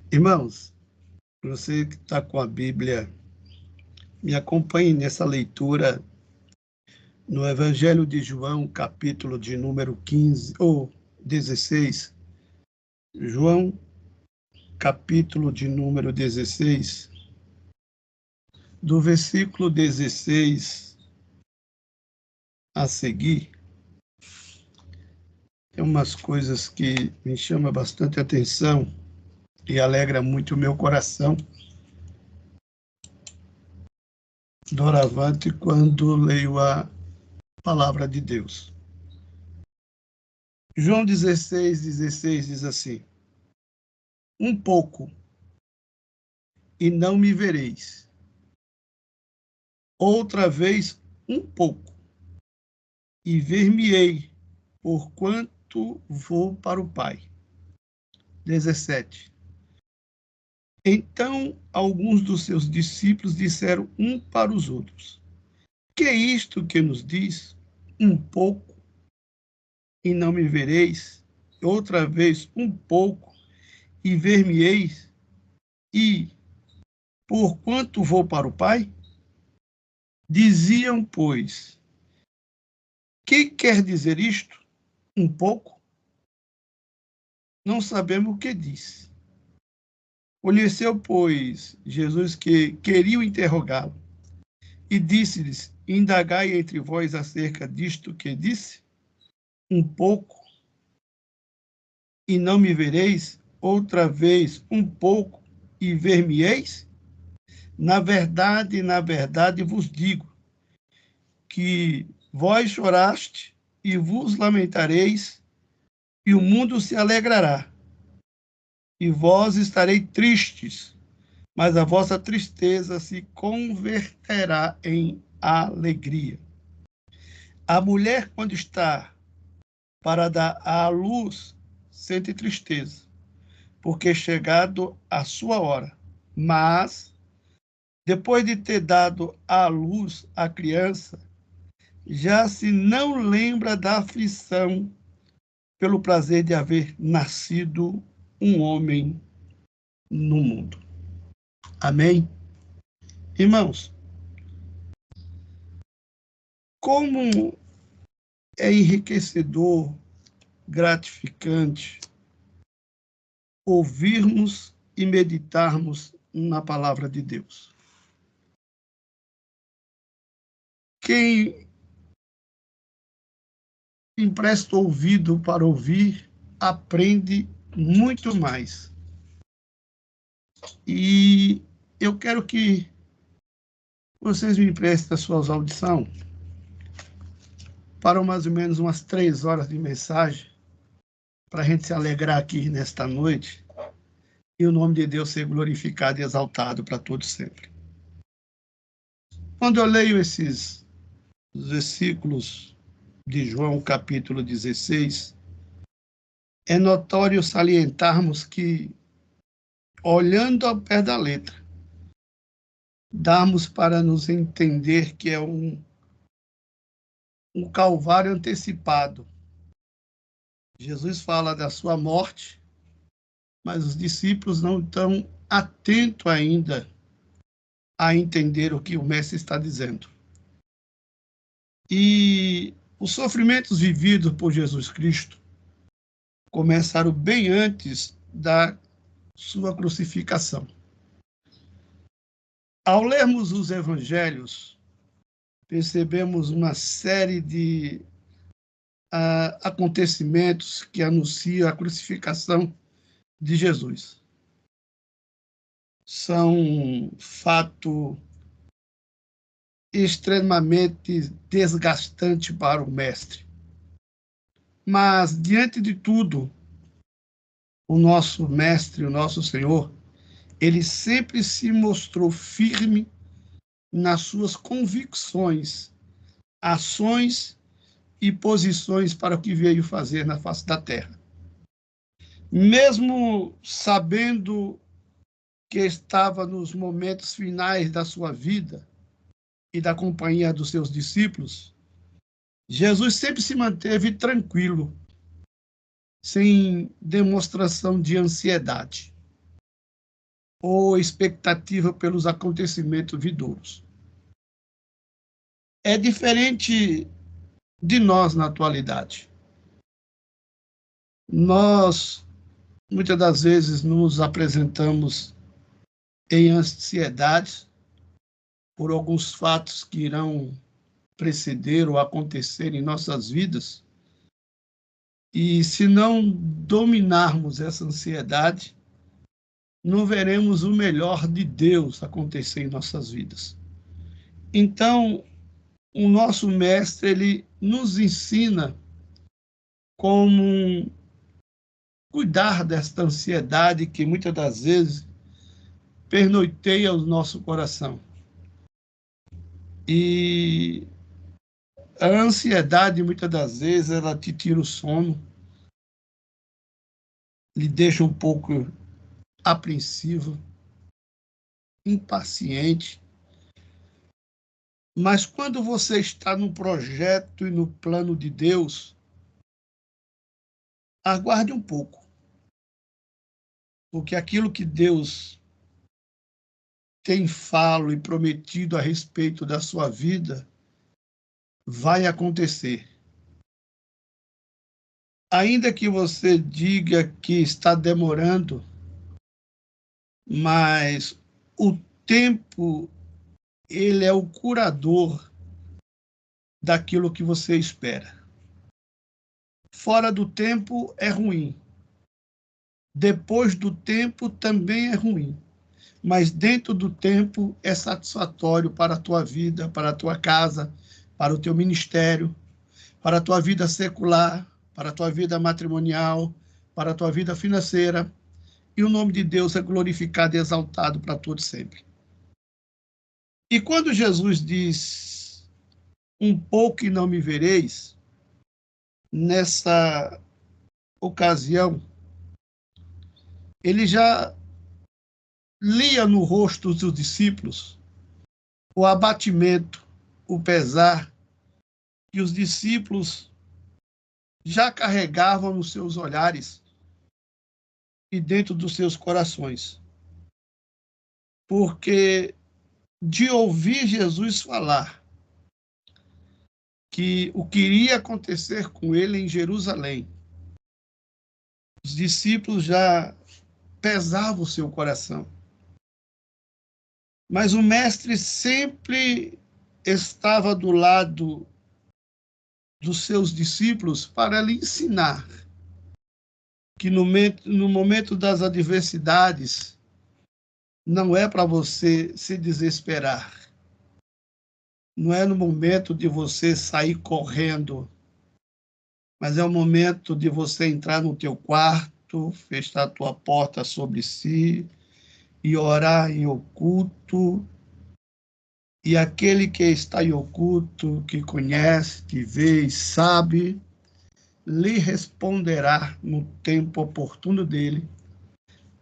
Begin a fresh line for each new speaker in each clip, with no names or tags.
Irmãos, você que está com a Bíblia, me acompanhe nessa leitura no Evangelho de João, capítulo de número 15, ou 16. João, capítulo de número 16, do versículo 16 a seguir, tem umas coisas que me chamam bastante atenção e alegra muito o meu coração, doravante, quando leio a palavra de Deus. João 16 diz assim: um pouco, e não me vereis. Outra vez, um pouco, e ver-me-ei, porquanto vou para o Pai. 17. Então, alguns dos seus discípulos disseram um para os outros: que é isto que nos diz? Um pouco, e não me vereis. Outra vez, um pouco, e ver-me-eis. E, porquanto vou para o Pai? Diziam, pois, que quer dizer isto? Um pouco? Não sabemos o que diz. Conheceu, pois, Jesus que queriam interrogá-lo, e disse-lhes: indagai entre vós acerca disto que disse? Um pouco, e não me vereis, outra vez um pouco, e ver-me-eis? Na verdade vos digo, que vós choraste e vos lamentareis, e o mundo se alegrará. E vós estareis tristes, mas a vossa tristeza se converterá em alegria. A mulher, quando está para dar à luz, sente tristeza, porque é chegado a sua hora. Mas, depois de ter dado à luz a criança, já se não lembra da aflição pelo prazer de haver nascido um homem no mundo. Amém? Irmãos, como é enriquecedor, gratificante ouvirmos e meditarmos na palavra de Deus. Quem empresta ouvido para ouvir, aprende muito mais. E eu quero que vocês me emprestem as suas audições para mais ou menos umas 3 horas de mensagem, para a gente se alegrar aqui nesta noite e o nome de Deus ser glorificado e exaltado para todos sempre. Quando eu leio esses versículos de João, capítulo 16, é notório salientarmos que, olhando ao pé da letra, damos para nos entender que é um calvário antecipado. Jesus fala da sua morte, mas os discípulos não estão atentos ainda a entender o que o Mestre está dizendo. E os sofrimentos vividos por Jesus Cristo começaram bem antes da sua crucificação. Ao lermos os evangelhos, percebemos uma série de acontecimentos que anunciam a crucificação de Jesus. São um fato extremamente desgastante para o mestre. Mas, diante de tudo, o nosso mestre, o nosso Senhor, ele sempre se mostrou firme nas suas convicções, ações e posições para o que veio fazer na face da terra. Mesmo sabendo que estava nos momentos finais da sua vida e da companhia dos seus discípulos, Jesus sempre se manteve tranquilo, sem demonstração de ansiedade. ou expectativa pelos acontecimentos vindouros. É diferente de nós na atualidade. Nós, muitas das vezes, nos apresentamos em ansiedade por alguns fatos que irão preceder ou acontecer em nossas vidas. E se não dominarmos essa ansiedade, não veremos o melhor de Deus acontecer em nossas vidas. Então, o nosso mestre, ele nos ensina como cuidar desta ansiedade que muitas das vezes pernoiteia o nosso coração. E a ansiedade, muitas das vezes, ela te tira o sono, lhe deixa um pouco apreensivo, impaciente. Mas quando você está no projeto e no plano de Deus, aguarde um pouco, porque aquilo que Deus tem falo e prometido a respeito da sua vida vai acontecer. Ainda que você diga que está demorando, mas o tempo, ele é o curador daquilo que você espera. Fora do tempo é ruim. Depois do tempo também é ruim. Mas dentro do tempo é satisfatório para a tua vida, para a tua casa, para o teu ministério, para a tua vida secular, para a tua vida matrimonial, para a tua vida financeira. E o nome de Deus é glorificado e exaltado para todos sempre. E quando Jesus diz, um pouco e não me vereis, nessa ocasião, ele já lia no rosto dos discípulos o abatimento, o pesar que os discípulos já carregavam nos seus olhares e dentro dos seus corações. Porque de ouvir Jesus falar que o que iria acontecer com ele em Jerusalém, os discípulos já pesavam o seu coração. Mas o mestre sempre estava do lado dos seus discípulos para lhe ensinar que no momento das adversidades não é para você se desesperar. Não é no momento de você sair correndo, mas é o momento de você entrar no teu quarto, fechar a tua porta sobre si e orar em oculto. E aquele que está em oculto, que conhece, que vê e sabe, lhe responderá no tempo oportuno dele,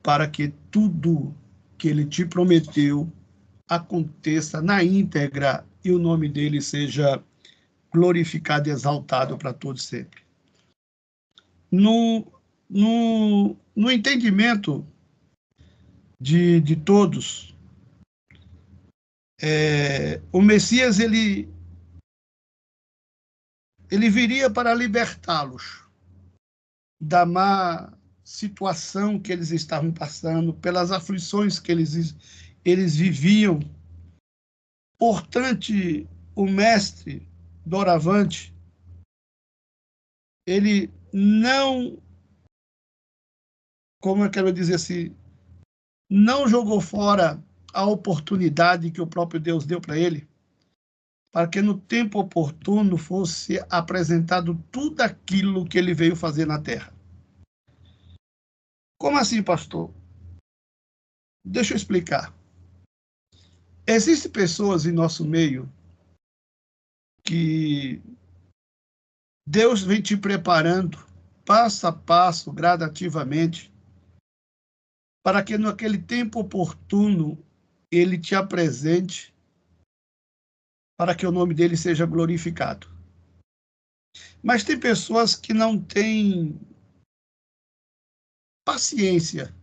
para que tudo que ele te prometeu aconteça na íntegra e o nome dele seja glorificado e exaltado para todos sempre. No entendimento de todos, o Messias ele viria para libertá-los da má situação que eles estavam passando, pelas aflições que eles viviam. Portanto, o mestre doravante, ele não, como eu quero dizer assim, não jogou fora a oportunidade que o próprio Deus deu para ele, para que no tempo oportuno fosse apresentado tudo aquilo que ele veio fazer na terra. Como assim, pastor? Deixa eu explicar. Existem pessoas em nosso meio que Deus vem te preparando passo a passo, gradativamente, para que naquele tempo oportuno ele te apresente, para que o nome dele seja glorificado. Mas tem pessoas que não têm paciência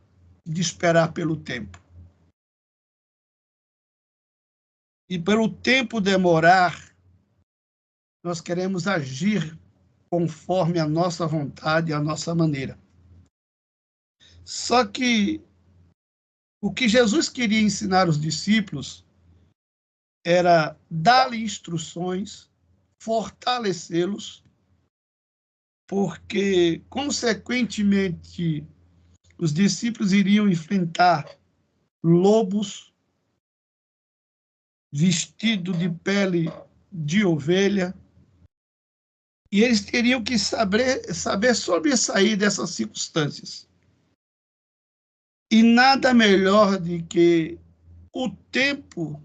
de esperar pelo tempo. e pelo tempo demorar, nós queremos agir conforme a nossa vontade e a nossa maneira. Só que o que Jesus queria ensinar os discípulos era dar-lhe instruções, fortalecê-los, porque, consequentemente, os discípulos iriam enfrentar lobos vestidos de pele de ovelha, e eles teriam que saber sobressair dessas circunstâncias. E nada melhor do que o tempo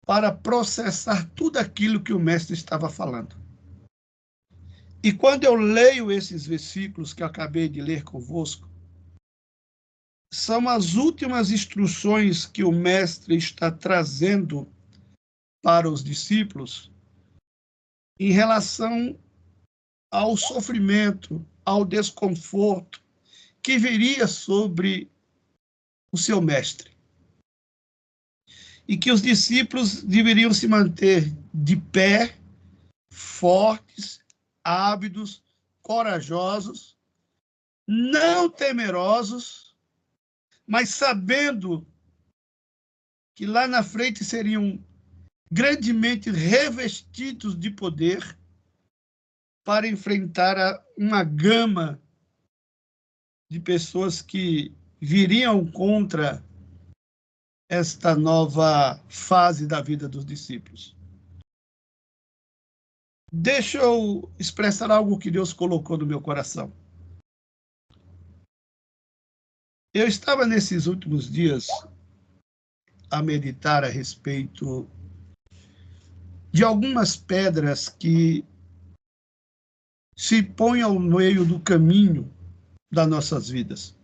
para processar tudo aquilo que o mestre estava falando. E quando eu leio esses versículos que eu acabei de ler convosco, são as últimas instruções que o mestre está trazendo para os discípulos em relação ao sofrimento, ao desconforto que viria sobre o seu mestre. E que os discípulos deveriam se manter de pé, fortes, ávidos, corajosos, não temerosos, mas sabendo que lá na frente seriam grandemente revestidos de poder para enfrentar uma gama de pessoas que viriam contra esta nova fase da vida dos discípulos. Deixa eu expressar algo que Deus colocou no meu coração. Eu estava nesses últimos dias a meditar a respeito de algumas pedras que se põem ao meio do caminho das nossas vidas.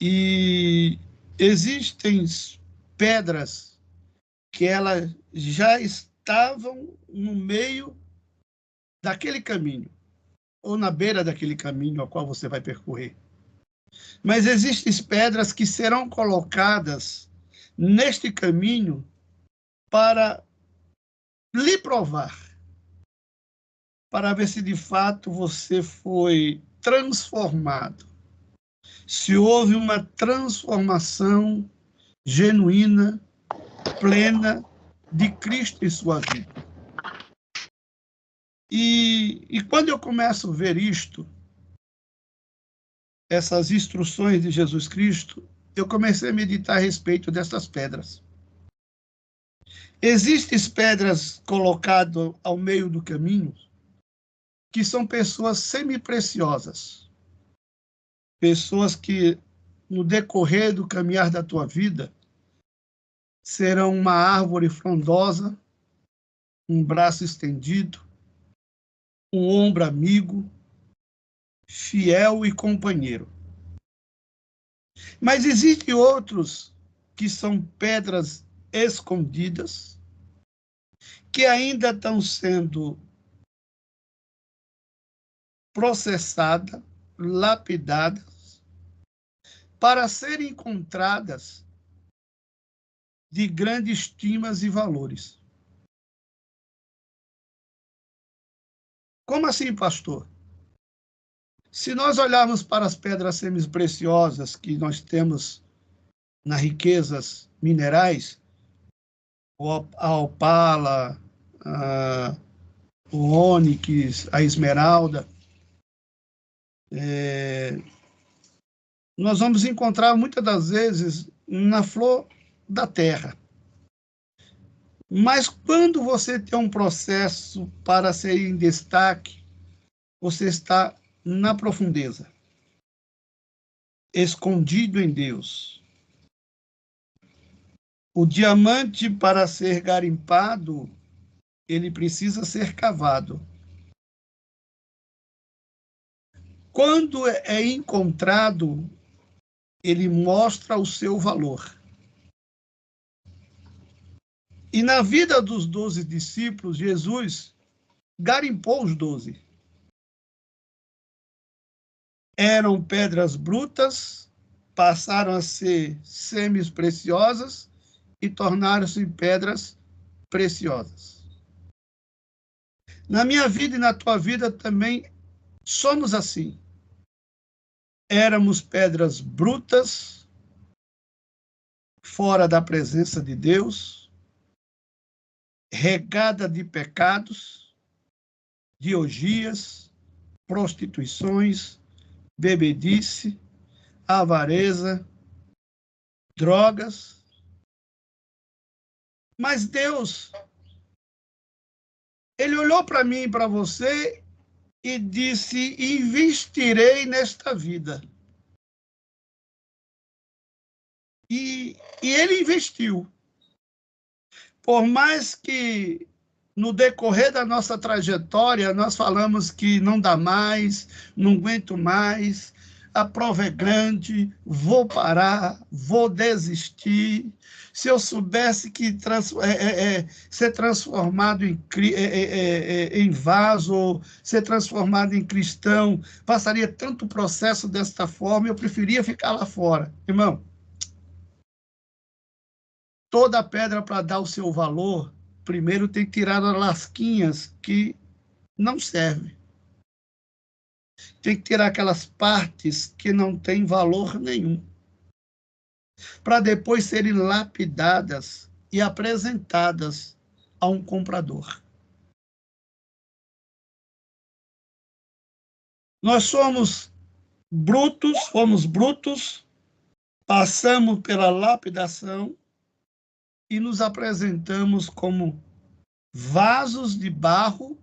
E existem pedras que elas já estavam no meio daquele caminho, ou na beira daquele caminho ao qual você vai percorrer. Mas existem pedras que serão colocadas neste caminho para lhe provar, para ver se de fato você foi transformado, se houve uma transformação genuína, plena de Cristo em sua vida. E quando eu começo a ver isto, essas instruções de Jesus Cristo, eu comecei a meditar a respeito dessas pedras. Existem pedras colocadas ao meio do caminho que são pessoas semi-preciosas, pessoas que, no decorrer do caminhar da tua vida, serão uma árvore frondosa, um braço estendido, um ombro amigo, fiel e companheiro. Mas existem outros que são pedras escondidas, que ainda estão sendo processadas, lapidadas, para serem encontradas de grandes estimas e valores. Como assim, pastor? Se nós olharmos para as pedras semi-preciosas que nós temos nas riquezas minerais, a opala, o ônix, a esmeralda, nós vamos encontrar muitas das vezes na flor da terra. Mas quando você tem um processo para ser em destaque, você está na profundeza, escondido em Deus. O diamante, para ser garimpado, ele precisa ser cavado. Quando é encontrado, ele mostra o seu valor. E na vida dos 12 discípulos, Jesus garimpou os 12. Eram pedras brutas, passaram a ser semi-preciosas e tornaram-se pedras preciosas. Na minha vida e na tua vida também somos assim. Éramos pedras brutas, fora da presença de Deus, regada de pecados, de orgias, prostituições, bebedice, avareza, drogas. Mas Deus, Ele olhou para mim e para você e disse: investirei nesta vida. E Ele investiu. Por mais que no decorrer da nossa trajetória nós falamos que não dá mais, não aguento mais, a prova é grande, vou parar, vou desistir. Se eu soubesse que ser transformado em vaso, ser transformado em cristão, passaria tanto processo desta forma, eu preferia ficar lá fora. Irmão, toda pedra para dar o seu valor, primeiro tem que tirar as lasquinhas que não servem. Tem que tirar aquelas partes que não têm valor nenhum, para depois serem lapidadas e apresentadas a um comprador. Nós fomos brutos, passamos pela lapidação e nos apresentamos como vasos de barro,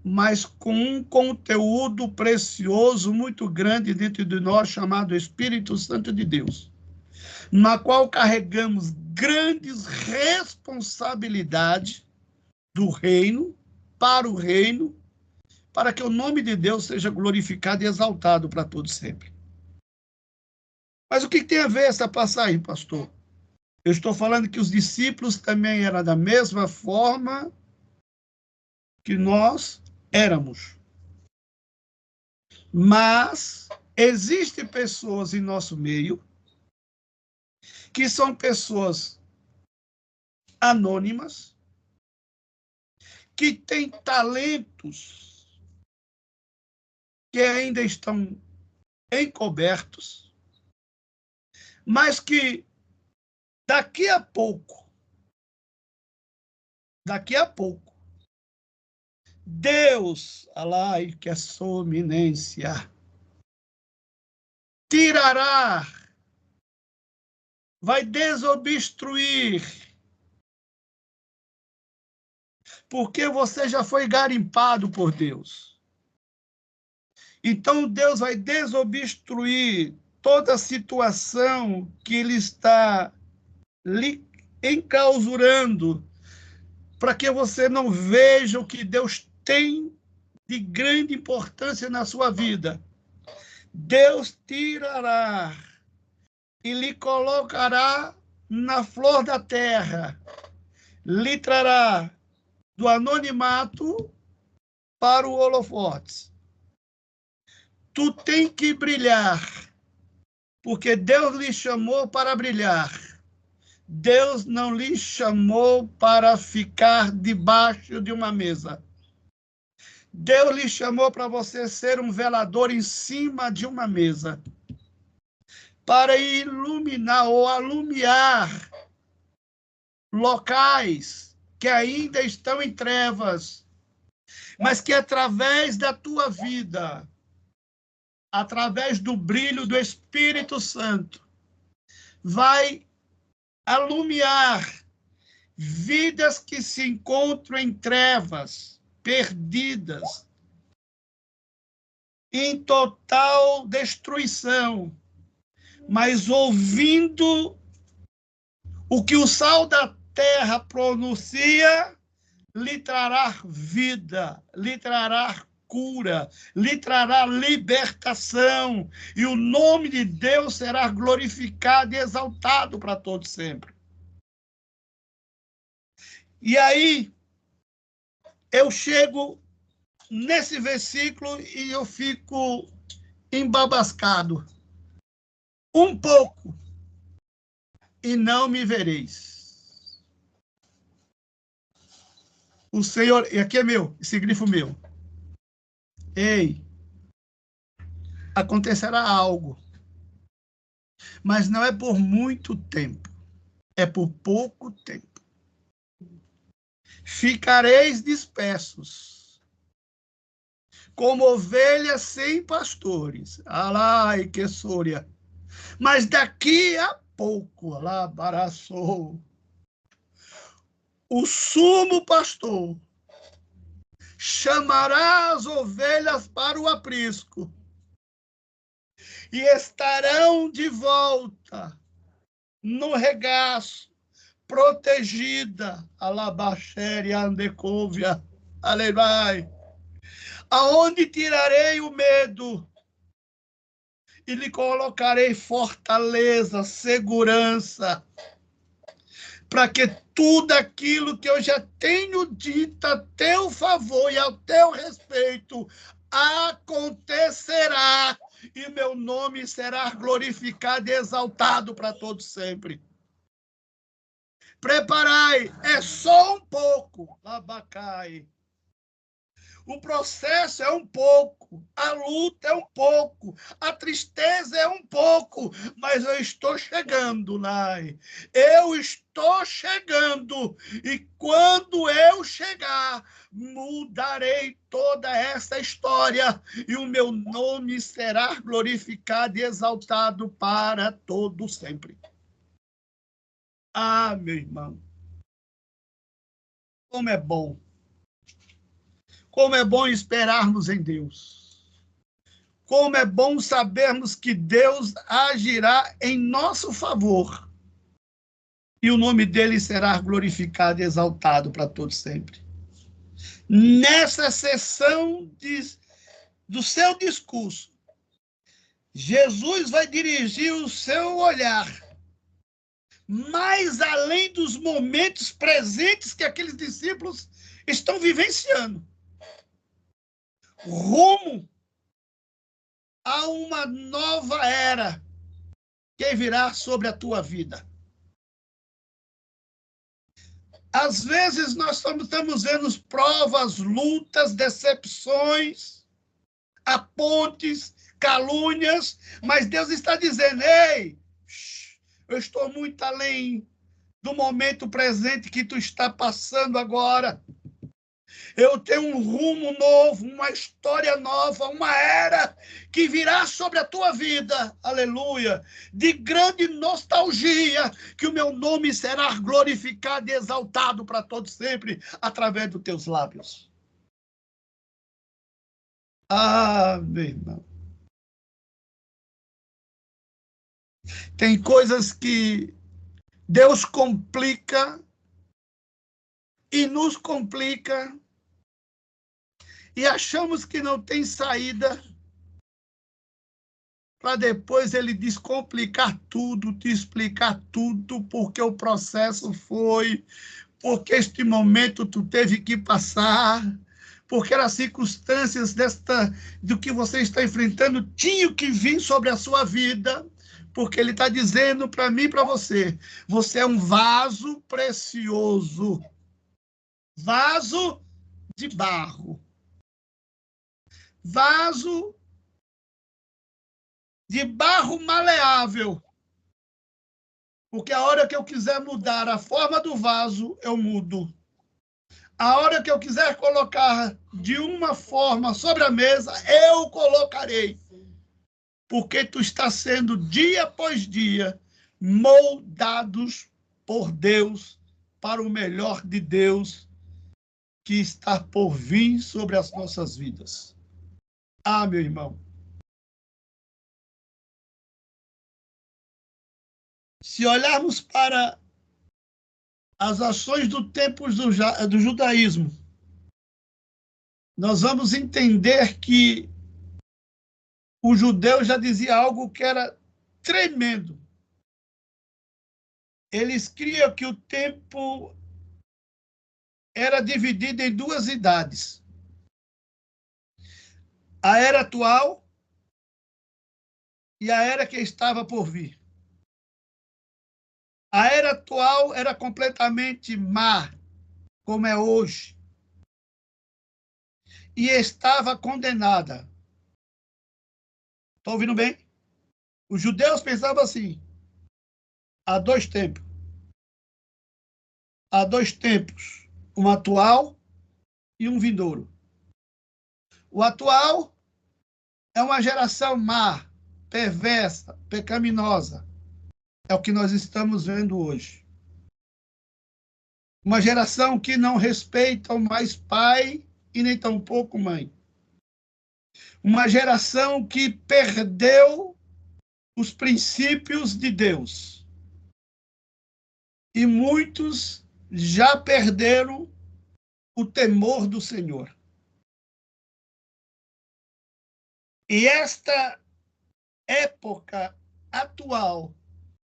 mas com um conteúdo precioso muito grande dentro de nós, chamado Espírito Santo de Deus, na qual carregamos grandes responsabilidades do reino, para que o nome de Deus seja glorificado e exaltado para todos sempre. Mas o que tem a ver essa passagem, pastor? Eu estou falando que os discípulos também eram da mesma forma que nós éramos. Mas existem pessoas em nosso meio que são pessoas anônimas, que têm talentos que ainda estão encobertos, mas que daqui a pouco, Deus, alai que a sua eminência, tirará, vai desobstruir, porque você já foi garimpado por Deus. Então Deus vai desobstruir toda a situação que Ele está lhe enclausurando, para que você não veja o que Deus tem de grande importância na sua vida. Deus tirará e lhe colocará na flor da terra, lhe trará do anonimato para o holofote. Tu tem que brilhar, porque Deus lhe chamou para brilhar. Deus não lhe chamou para ficar debaixo de uma mesa. Deus lhe chamou para você ser um velador em cima de uma mesa, para iluminar ou alumiar locais que ainda estão em trevas, mas que através da tua vida, através do brilho do Espírito Santo, vai alumiar vidas que se encontram em trevas, perdidas, em total destruição, mas ouvindo o que o sal da terra pronuncia, lhe trará vida, lhe trará cura, lhe trará libertação, e o nome de Deus será glorificado e exaltado para todos sempre. E aí, eu chego nesse versículo e eu fico embabascado. Um pouco, e não me vereis. O Senhor, e aqui é meu, esse grifo meu. Ei, acontecerá algo, mas não é por muito tempo, é por pouco tempo. Ficareis dispersos, como ovelhas sem pastores. Alai, que sôria. Mas daqui a pouco, alá, baraçou, o sumo pastor chamará as ovelhas para o aprisco e estarão de volta no regaço, protegida, alabaxere andecóvia, aleluia, aonde tirarei o medo e lhe colocarei fortaleza, segurança, para que tudo aquilo que eu já tenho dito a teu favor e ao teu respeito acontecerá, e meu nome será glorificado e exaltado para todos sempre. Preparai, é só um pouco, Labacai. O processo é um pouco, a luta é um pouco, a tristeza é um pouco, mas eu estou chegando, Nai. Eu estou chegando, e quando eu chegar, mudarei toda essa história, e o meu nome será glorificado e exaltado para todo sempre. Ah, meu irmão, como é bom. Como é bom esperarmos em Deus. Como é bom sabermos que Deus agirá em nosso favor. E o nome dele será glorificado e exaltado para todos sempre. Nessa sessão do seu discurso, Jesus vai dirigir o seu olhar mais além dos momentos presentes que aqueles discípulos estão vivenciando, rumo a uma nova era que virá sobre a tua vida. Às vezes nós estamos vendo provas, lutas, decepções, apontes, calúnias, mas Deus está dizendo: ei, eu estou muito além do momento presente que tu está passando agora. Eu tenho um rumo novo, uma história nova, uma era que virá sobre a tua vida, aleluia, de grande nostalgia, que o meu nome será glorificado e exaltado para todos sempre, através dos teus lábios. Ah, meu irmão. Tem coisas que Deus complica e nos complica, e achamos que não tem saída, para depois ele descomplicar tudo, te explicar tudo, porque o processo foi, porque este momento tu teve que passar, porque as circunstâncias do que você está enfrentando tinham que vir sobre a sua vida, porque ele está dizendo para mim e para você, você é um vaso precioso, vaso de barro, vaso de barro maleável, porque a hora que eu quiser mudar a forma do vaso, eu mudo. A hora que eu quiser colocar de uma forma sobre a mesa, eu colocarei. Porque tu está sendo, dia após dia, moldados por Deus para o melhor de Deus que está por vir sobre as nossas vidas. Ah, meu irmão. Se olharmos para as ações do tempo do judaísmo, nós vamos entender que o judeu já dizia algo que era tremendo. Eles criam que o tempo era dividido em duas idades. A era atual e a era que estava por vir. A era atual era completamente má, como é hoje. e estava condenada. Estão ouvindo bem? Os judeus pensavam assim: há dois tempos. Há dois tempos, um atual e um vindouro. O atual é uma geração má, perversa, pecaminosa. É o que nós estamos vendo hoje. Uma geração que não respeita mais pai e nem tampouco mãe. Uma geração que perdeu os princípios de Deus. E muitos já perderam o temor do Senhor. E esta época atual,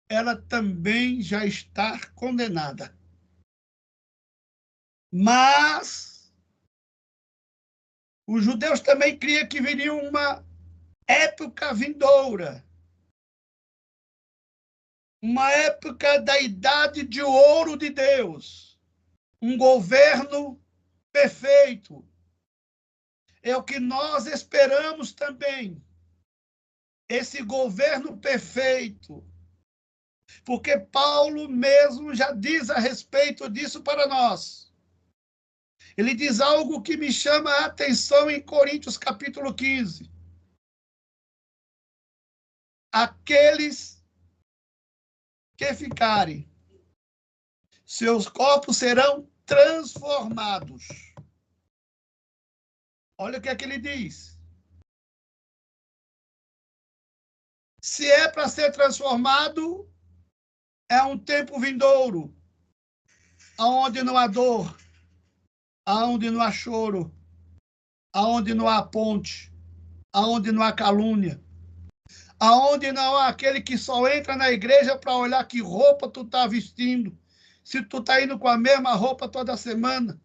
ela também já está condenada. Mas os judeus também criam que viria uma época vindoura, uma época da idade de ouro de Deus, um governo perfeito. É o que nós esperamos também, esse governo perfeito, porque Paulo mesmo já diz a respeito disso para nós. Ele diz algo que me chama a atenção em Coríntios, capítulo 15. Aqueles que ficarem, seus corpos serão transformados. Olha o que é que ele diz. Se é para ser transformado, é um tempo vindouro, aonde não há dor, aonde não há choro, aonde não há ponte, aonde não há calúnia, aonde não há aquele que só entra na igreja para olhar que roupa tu está vestindo, se tu está indo com a mesma roupa toda semana,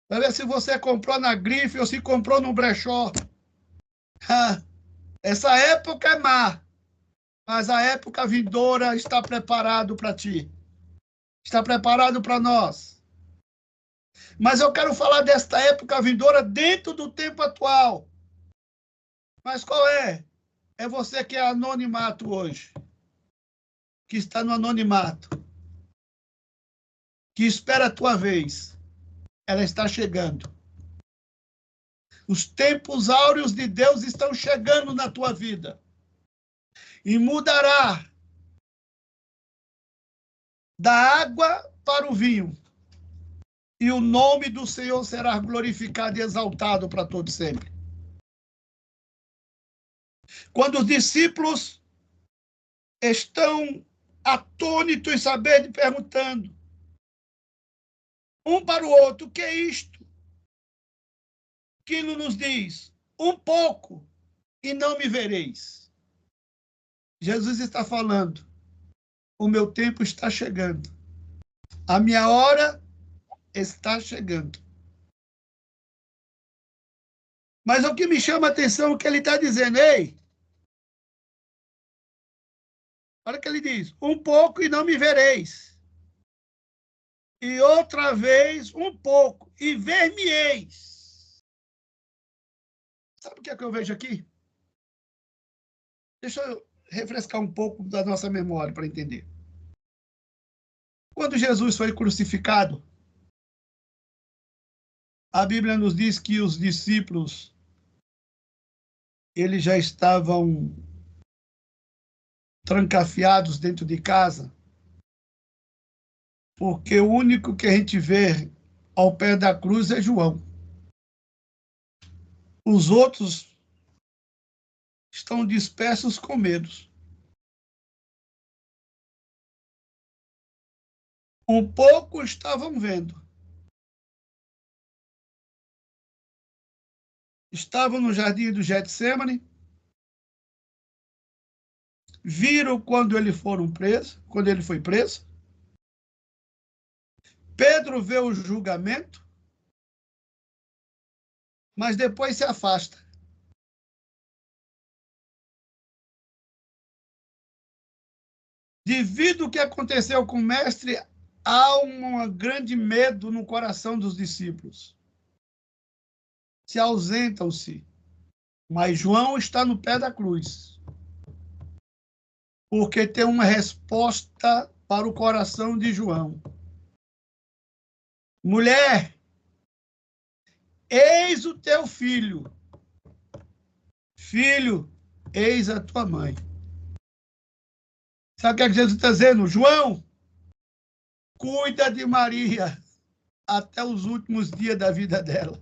para ver se você comprou na grife ou se comprou no brechó. Essa época é má, mas a época vindoura está preparado para ti, está preparado para nós. Mas eu quero falar desta época vindoura dentro do tempo atual. Mas qual é? É você que é anonimato hoje, que está no anonimato, que espera a tua vez. Ela está chegando. Os tempos áureos de Deus estão chegando na tua vida. E mudará da água para o vinho. E o nome do Senhor será glorificado e exaltado para todo sempre. Quando os discípulos estão atônitos, sabendo, perguntando um para o outro: o que é isto? Que nos diz: um pouco e não me vereis. Jesus está falando: o meu tempo está chegando. A minha hora está chegando. Mas o que me chama a atenção é o que ele está dizendo. Ei, olha o que ele diz: um pouco e não me vereis. E outra vez, um pouco, e ver-me-eis. Sabe o que é que eu vejo aqui? Deixa eu refrescar um pouco da nossa memória para entender. Quando Jesus foi crucificado, a Bíblia nos diz que os discípulos, eles já estavam trancafiados dentro de casa, porque o único que a gente vê ao pé da cruz é João. Os outros estão dispersos com medos. Um pouco estavam vendo. Estavam no jardim do Getsemane, viram quando ele foi preso. Pedro vê o julgamento, mas depois se afasta. Devido ao que aconteceu com o mestre, há um grande medo no coração dos discípulos. se ausentam-se. Mas João está no pé da cruz, porque tem uma resposta para o coração de João. Mulher, eis o teu filho. Filho, eis a tua mãe. Sabe o que é que Jesus está dizendo? João, cuida de Maria até os últimos dias da vida dela,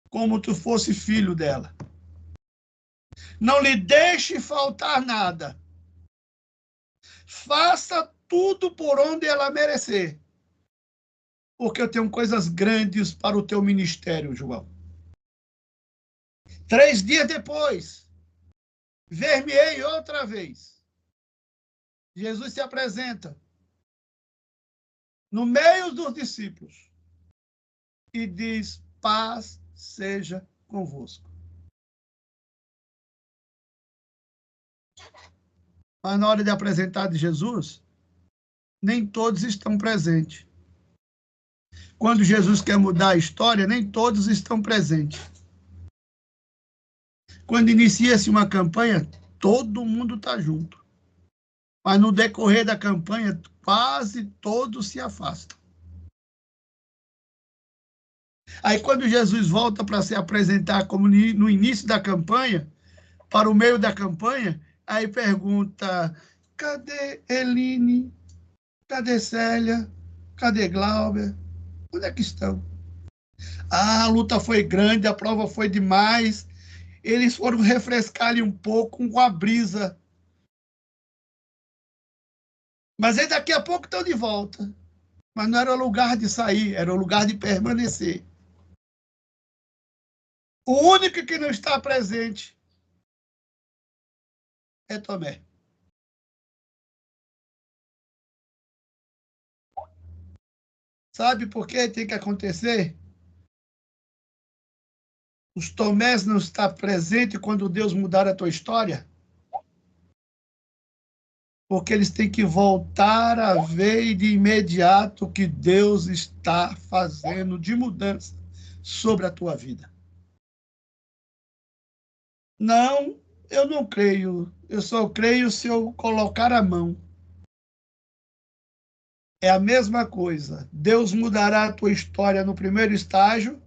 como tu fosse filho dela. Não lhe deixe faltar nada. Faça tudo por onde ela merecer, porque eu tenho coisas grandes para o teu ministério, João. 3 dias depois, ver-me-ei outra vez. Jesus se apresenta no meio dos discípulos e diz: paz seja convosco. Mas na hora de apresentar de Jesus, nem todos estão presentes. Quando Jesus quer mudar a história, nem todos estão presentes. Quando inicia-se uma campanha, todo mundo está junto. Mas no decorrer da campanha, quase todos se afastam. Aí quando Jesus volta para se apresentar como no início da campanha, para o meio da campanha, aí pergunta: cadê Eline? Cadê Célia? Cadê Glauber? Onde é que estão? Ah, a luta foi grande, a prova foi demais. Eles foram refrescar ali um pouco com a brisa. Mas aí daqui a pouco estão de volta. Mas não era o lugar de sair, era o lugar de permanecer. O único que não está presente é Tomé. Sabe por que tem que acontecer? Os Tomés não estão presentes quando Deus mudar a tua história? Porque eles têm que voltar a ver de imediato o que Deus está fazendo de mudança sobre a tua vida. Não, eu não creio. Eu só creio se eu colocar a mão. É a mesma coisa. Deus mudará a tua história no primeiro estágio,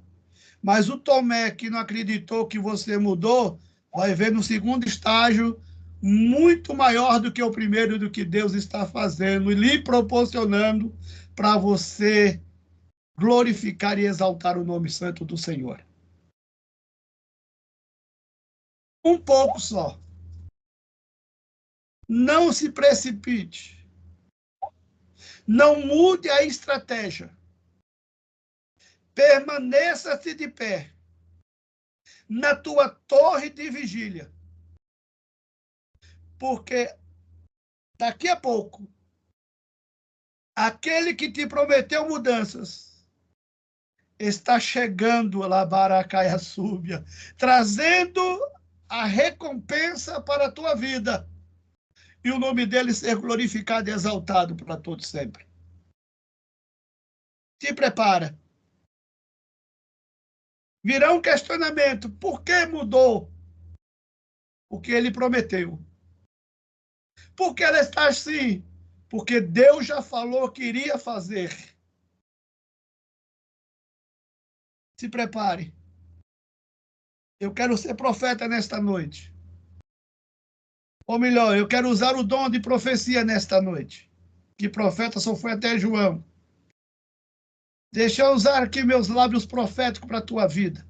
mas o Tomé que não acreditou que você mudou, vai ver no segundo estágio muito maior do que o primeiro, do que Deus está fazendo e lhe proporcionando para você glorificar e exaltar o nome santo do Senhor. Um pouco só. Não se precipite. Não mude a estratégia. Permaneça-se de pé na tua torre de vigília. Porque daqui a pouco, aquele que te prometeu mudanças está chegando lá, Baracaia Súbia, trazendo a recompensa para a tua vida. E o nome dele ser glorificado e exaltado para todos sempre. Te prepara. Virá um questionamento: por que mudou o que ele prometeu? Por que ela está assim? Porque Deus já falou que iria fazer. Se prepare. Eu quero ser profeta nesta noite. Ou melhor, eu quero usar o dom de profecia nesta noite. Que profeta só foi até João. Deixa eu usar aqui meus lábios proféticos para a tua vida.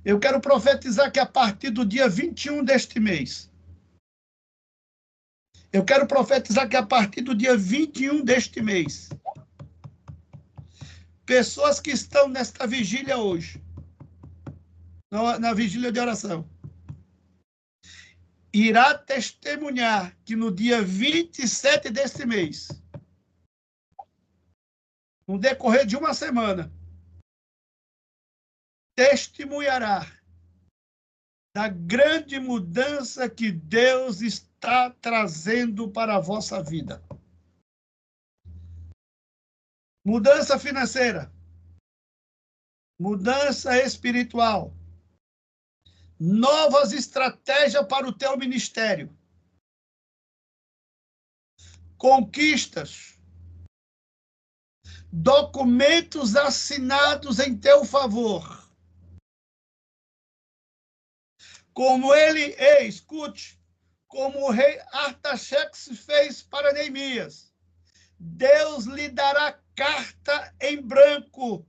Eu quero profetizar que a partir do dia 21 deste mês, eu quero profetizar que a partir do dia 21 deste mês, pessoas que estão nesta vigília hoje, na vigília de oração, irá testemunhar que no dia 27 deste mês, no decorrer de uma semana, testemunhará da grande mudança que Deus está trazendo para a vossa vida. Mudança financeira, mudança espiritual, novas estratégias para o teu ministério, conquistas, documentos assinados em teu favor. Como escute, como o rei Artaxerxes fez para Neemias, Deus lhe dará carta em branco.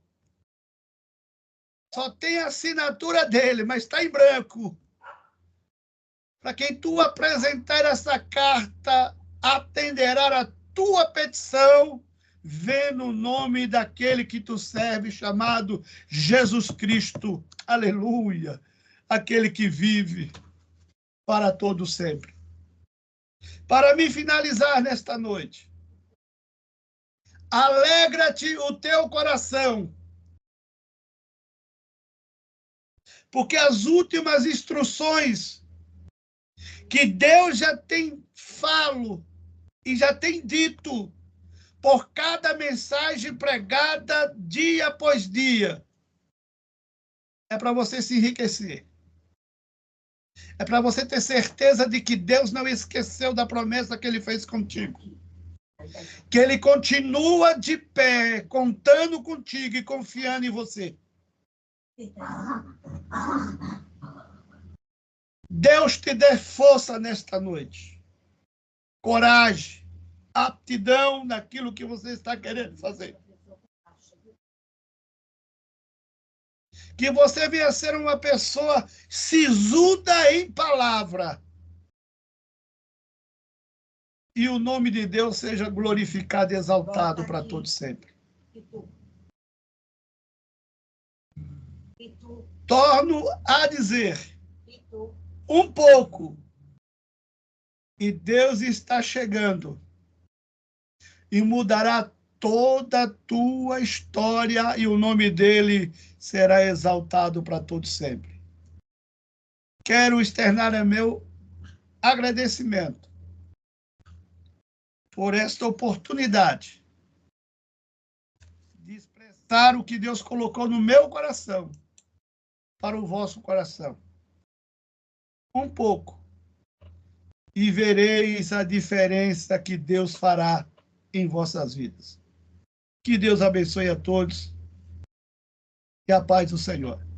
Só tem a assinatura dele, mas está em branco. Para quem tu apresentar essa carta, atenderá a tua petição, vendo o nome daquele que tu serve, chamado Jesus Cristo. Aleluia! Aquele que vive para todo sempre. Para me finalizar nesta noite, alegra-te o teu coração, porque as últimas instruções que Deus já tem falo e já tem dito por cada mensagem pregada dia após dia, é para você se enriquecer. É para você ter certeza de que Deus não esqueceu da promessa que ele fez contigo. Que ele continua de pé, contando contigo e confiando em você. Deus te dê força nesta noite. Coragem, aptidão naquilo que você está querendo fazer. Que você venha ser uma pessoa sisuda em palavra. E o nome de Deus seja glorificado e exaltado para todos sempre. Torno a dizer um pouco. E Deus está chegando e mudará toda a tua história e o nome dele será exaltado para todos sempre. Quero externar meu agradecimento por esta oportunidade de expressar o que Deus colocou no meu coração para o vosso coração. Um pouco. E vereis a diferença que Deus fará em vossas vidas. Que Deus abençoe a todos e a paz do Senhor.